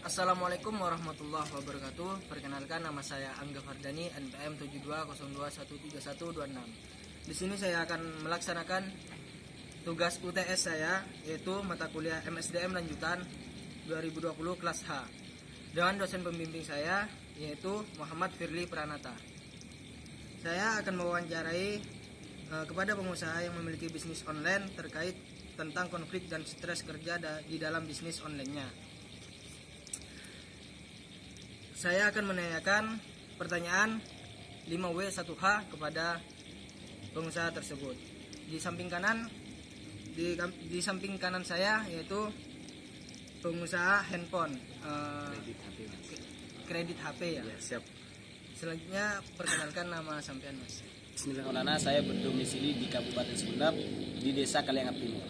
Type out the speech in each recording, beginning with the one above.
Assalamualaikum warahmatullahi wabarakatuh. Perkenalkan, nama saya Angga Fardani, NPM 720213126126. Di sini saya akan melaksanakan tugas UTS saya, yaitu mata kuliah MSDM lanjutan 2020 kelas H. Dengan dosen pembimbing saya, yaitu Muhammad Firly Pranata. Saya akan mewawancarai kepada pengusaha yang memiliki bisnis online terkait tentang konflik dan stres kerja di dalam bisnis online-nya. Saya akan menanyakan pertanyaan 5W1H kepada pengusaha tersebut. Di samping kanan saya yaitu pengusaha handphone, kredit HP ya. Ya, siap. Selanjutnya perkenalkan nama sampean, Mas. Bismillahirrahmanirrahim. Saya berdomisili di Kabupaten Sumeneb di Desa Kaliangat Timur.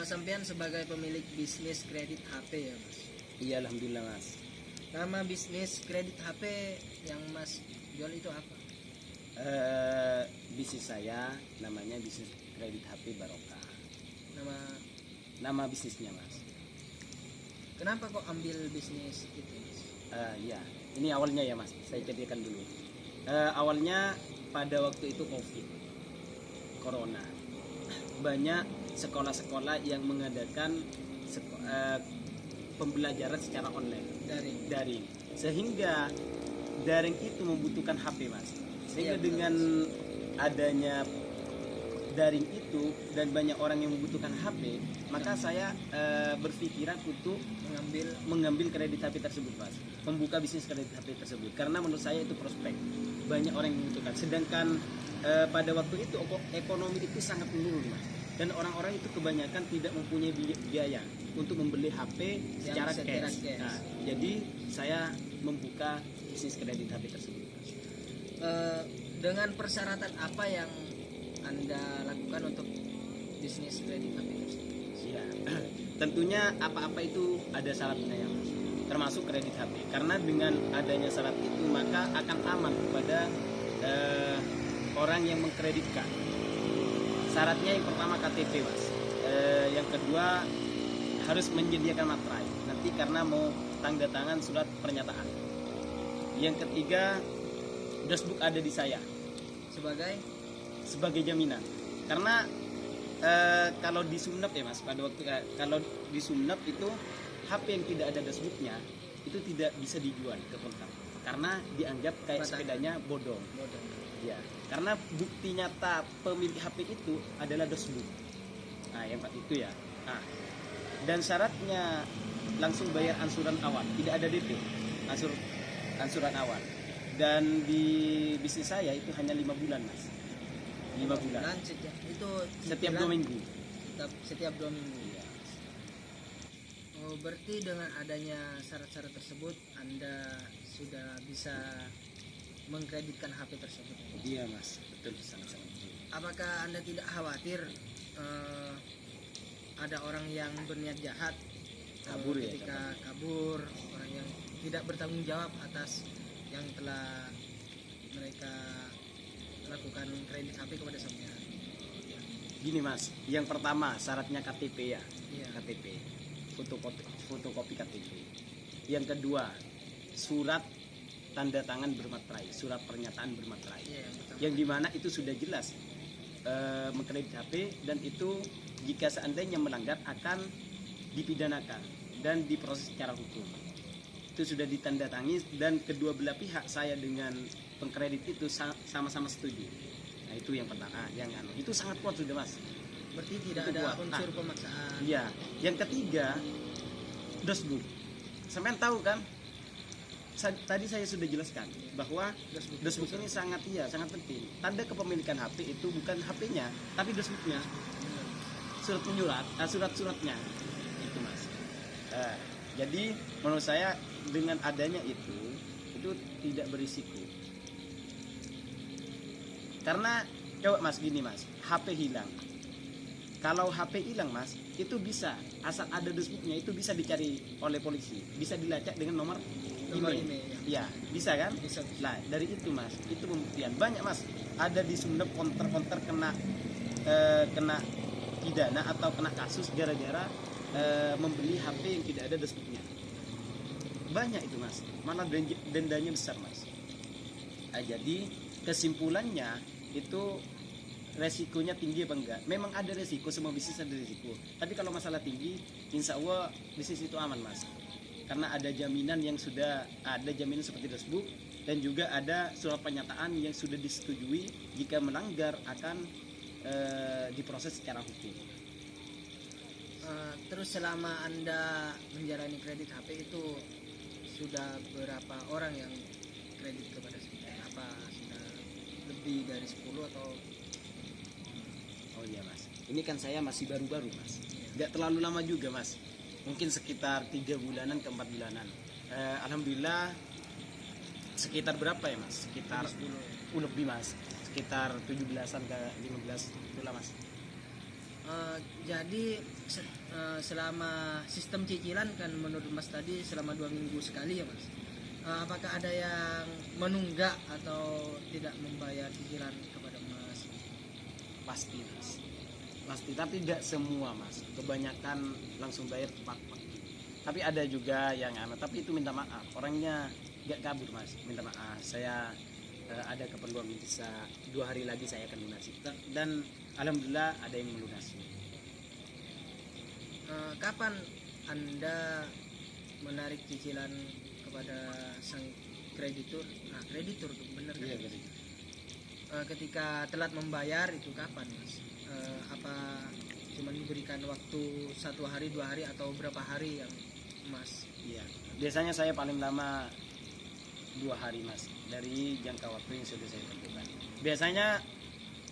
Sampean sebagai pemilik bisnis kredit HP ya, Mas. Iya, alhamdulillah, Mas. Nama bisnis kredit HP yang Mas jual itu apa? Bisnis saya namanya bisnis kredit HP Barokah. Nama Bisnisnya, Mas. Kenapa kok ambil bisnis itu, Mas? Ya, ini awalnya ya, Mas. Saya ceritakan dulu. Awalnya pada waktu itu COVID, Corona. Banyak sekolah-sekolah yang mengadakan pembelajaran secara online, daring. Sehingga daring itu membutuhkan HP, Mas. Sehingga dengan adanya daring itu dan banyak orang yang membutuhkan HP, maka saya berpikiran untuk mengambil kredit HP tersebut, Mas. Membuka bisnis kredit HP tersebut karena menurut saya itu prospek. Banyak orang yang membutuhkan. Sedangkan pada waktu itu ekonomi itu sangat menurun, Mas. Dan orang-orang itu kebanyakan tidak mempunyai biaya untuk membeli HP secara cash. Nah, jadi saya membuka bisnis kredit HP tersebut. Dengan persyaratan apa yang Anda lakukan untuk bisnis kredit HP tersebut? Ya, tentunya apa-apa itu ada syaratnya ya, Mas. Termasuk kredit HP. Karena dengan adanya syarat itu maka akan aman kepada orang yang mengkreditkan. Syaratnya yang pertama KTP, Mas. Yang kedua harus menyediakan materai. Nanti karena mau tanda tangan surat pernyataan. Yang ketiga dashbook ada di saya sebagai jaminan. Karena kalau di Sumeneb ya, Mas, pada waktu kalau di Sumeneb itu HP yang tidak ada dashbooknya itu tidak bisa dijual ke kontak karena dianggap kayak sepedanya bodong. Ya, karena bukti nyata pemilik HP itu adalah dashbook. Nah, yang itu ya. Nah, dan syaratnya langsung bayar ansuran awal, tidak ada DP. Ansuran awal. Dan di bisnis saya itu hanya 5 bulan, Mas. 5 bulan. Itu Setiap 2 minggu. Setiap 2 minggu. Ya. Oh, berarti dengan adanya syarat-syarat tersebut Anda sudah bisa mengkreditkan HP tersebut. Iya, Mas, betul, sangat-sangat. Apakah Anda tidak khawatir ada orang yang berniat jahat kabur ketika kabur, orang yang tidak bertanggung jawab atas yang telah mereka lakukan kredit HP kepada sampean? Gini, Mas, yang pertama syaratnya KTP ya, Iya. KTP, fotokopi KTP. Yang kedua surat tanda tangan bermaterai, surat pernyataan bermaterai, yang dimana itu sudah jelas mengkredit HP dan itu jika seandainya melanggar akan dipidanakan dan diproses secara hukum. Itu sudah ditandatangani dan kedua belah pihak, saya dengan pengkredit itu sama-sama setuju. Nah, itu yang pertama, itu sangat kuat sudah, Mas. Berarti tidak ada unsur pemaksaan. Iya. Yang ketiga dashbook. Sampean tahu kan? Tadi saya sudah jelaskan bahwa dashbook ini sangat penting. Tanda kepemilikan HP itu bukan HP-nya, tapi dashbooknya, surat-suratnya, itu, Mas. Jadi menurut saya dengan adanya itu tidak berisiko. Karena coba, Mas, gini, Mas, HP hilang. Kalau HP hilang, Mas, itu bisa asal ada dashbooknya itu bisa dicari oleh polisi, bisa dilacak dengan nomor email. Ya, bisa kan? Bisa. Nah, dari itu, Mas, itu pembuktian banyak, Mas. Ada di Sumeneb konter kena pidana atau kena kasus gara-gara membeli HP yang tidak ada dashbooknya. banyak itu mas, malah dendanya besar mas. Jadi kesimpulannya itu resikonya tinggi apa enggak? Memang ada resiko, semua bisnis ada resiko. Tapi kalau masalah tinggi, insya Allah bisnis itu aman mas. Karena ada jaminan yang sudah ada jaminan seperti dashbook, dan juga ada surat pernyataan yang sudah disetujui jika melanggar akan diproses secara hukum. Terus selama Anda menjalani kredit HP itu sudah berapa orang yang kredit kepada Sampian? Apa sudah lebih dari 10 atau? Oh iya mas, ini kan saya masih baru-baru mas, nggak terlalu lama juga mas, mungkin sekitar 3 bulanan ke 4 bulanan. Alhamdulillah sekitar berapa ya mas? Sekitar 10. Lebih mas, sekitar 17-an ke 15 itulah mas. Jadi selama sistem cicilan kan menurut Mas tadi selama 2 minggu sekali ya Mas. Apakah ada yang menunggak atau tidak membayar cicilan kepada Mas? Pasti mas, pasti, tapi tidak semua mas, kebanyakan langsung bayar tepat waktu. Tapi ada juga yang tapi itu minta maaf, orangnya gak kabur mas, minta maaf, saya ada keperluan bisa 2 hari lagi saya akan lunasi, dan alhamdulillah ada yang melunasi. Kapan Anda menarik cicilan kepada sang kreditur? Nah, kreditur tuh bener kan? Iya betul. Ketika telat membayar itu kapan Mas? Apa cuma diberikan waktu 1 hari 2 hari atau berapa hari yang Mas? Iya, biasanya saya paling lama 2 hari mas, dari jangka waktu yang sudah saya tentukan. Biasanya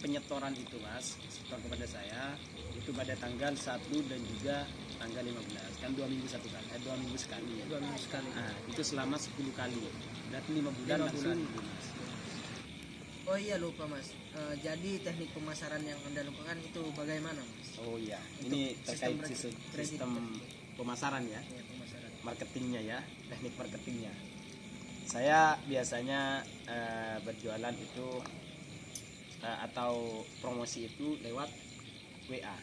penyetoran itu mas, setor kepada saya itu pada tanggal 1 dan juga tanggal 15, kan 2 minggu satu kali, 2 minggu sekali ya. 2 minggu sekali. Nah, itu selama 10 kali, berarti 5 bulan 5 langsung bulan. lunas. Oh iya lupa Mas. Jadi teknik pemasaran yang Anda lakukan itu bagaimana Mas? Oh iya, Untuk ini terkait sistem sistem pemasaran ya, Ya, pemasaran. marketingnya ya, teknik marketingnya. Saya biasanya berjualan itu atau promosi itu lewat WA,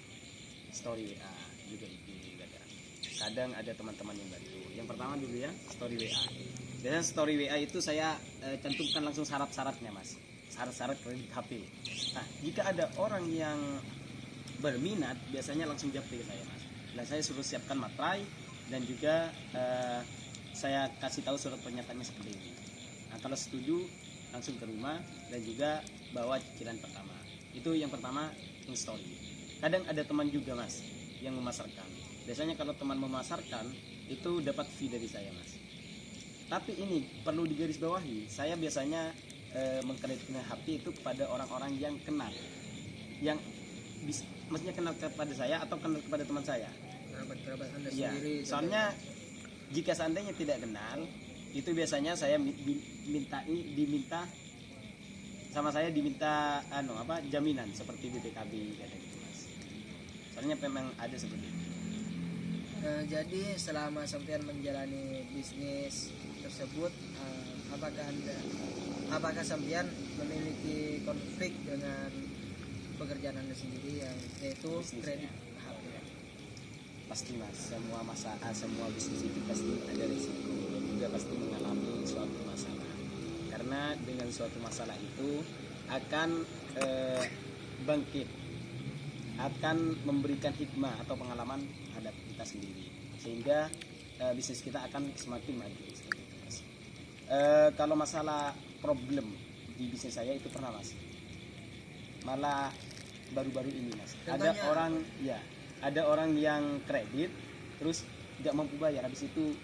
story WA juga itu kadang ada teman-teman yang bantu. Yang pertama dulu ya, story WA. Biasanya story WA itu saya cantumkan langsung syarat-syaratnya mas, syarat-syarat kredit HP. Nah, jika ada orang yang berminat, biasanya langsung japri ke saya mas. Nah, saya suruh siapkan materai dan juga saya kasih tahu surat pernyataannya seperti ini. Nah, kalau setuju langsung ke rumah dan juga bawa cicilan pertama. Itu yang pertama, in-story. Kadang ada teman juga mas yang memasarkan. Biasanya kalau teman memasarkan itu dapat fee dari saya mas. Tapi ini perlu digarisbawahi, saya biasanya mengkreditkan HP itu kepada orang-orang yang kenal, yang maksudnya kenal kepada saya atau kenal kepada teman saya. Kerabat-kerabat Anda Iya, sendiri. soalnya jika seandainya tidak kenal, itu biasanya saya diminta sama saya diminta jaminan seperti BPKB kayak gitu mas. Soalnya memang ada seperti itu. Jadi selama sampean menjalani bisnis tersebut, apakah sampean memiliki konflik dengan pekerjaan Anda sendiri yang yaitu Bisnisnya. kredit HP? Pasti mas, semua bisnis itu pasti ada risiko dan juga pasti mengalami suatu masalah. Karena dengan suatu masalah itu akan bangkit, akan memberikan hikmah atau pengalaman terhadap kita sendiri, sehingga bisnis kita akan semakin maju seperti itu, mas. Kalau masalah problem di bisnis saya itu pernah mas, malah baru-baru ini mas. Contohnya? Ada orang yang kredit terus nggak mampu bayar, habis itu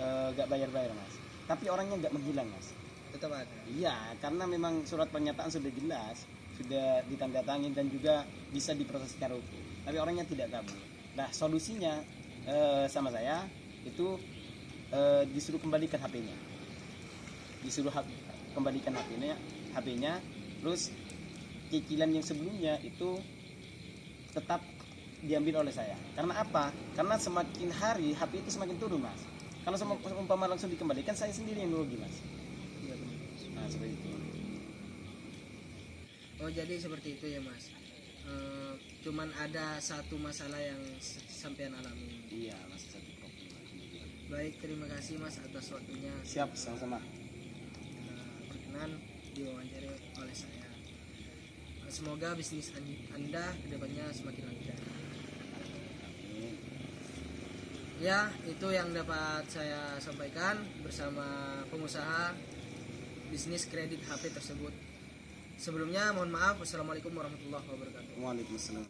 nggak bayar mas, tapi orangnya nggak menghilang mas. Tetap ada. Iya, karena memang surat pernyataan sudah jelas, sudah ditandatangani dan juga bisa diproses secara hukum, tapi orangnya tidak kabur. Nah, solusinya sama saya itu disuruh kembalikan HP-nya, kembalikan HP-nya, terus cicilan yang sebelumnya itu tetap diambil oleh saya. Karena apa? Karena semakin hari HP itu semakin turun mas. Kalau umpama langsung dikembalikan, saya sendiri yang rugi mas. Iya benar. Nah seperti itu. Oh jadi seperti itu ya mas. Cuman ada satu masalah yang sampean alami. Iya mas, satu problem. Baik, terima kasih Mas atas waktunya. Siap, sama-sama. Berkenan diwawancari oleh saya. Semoga bisnis Anda kedepannya semakin lancar. Ya, itu yang dapat saya sampaikan bersama pengusaha bisnis kredit HP tersebut. Sebelumnya mohon maaf. Wassalamualaikum warahmatullahi wabarakatuh. Waalaikumsalam.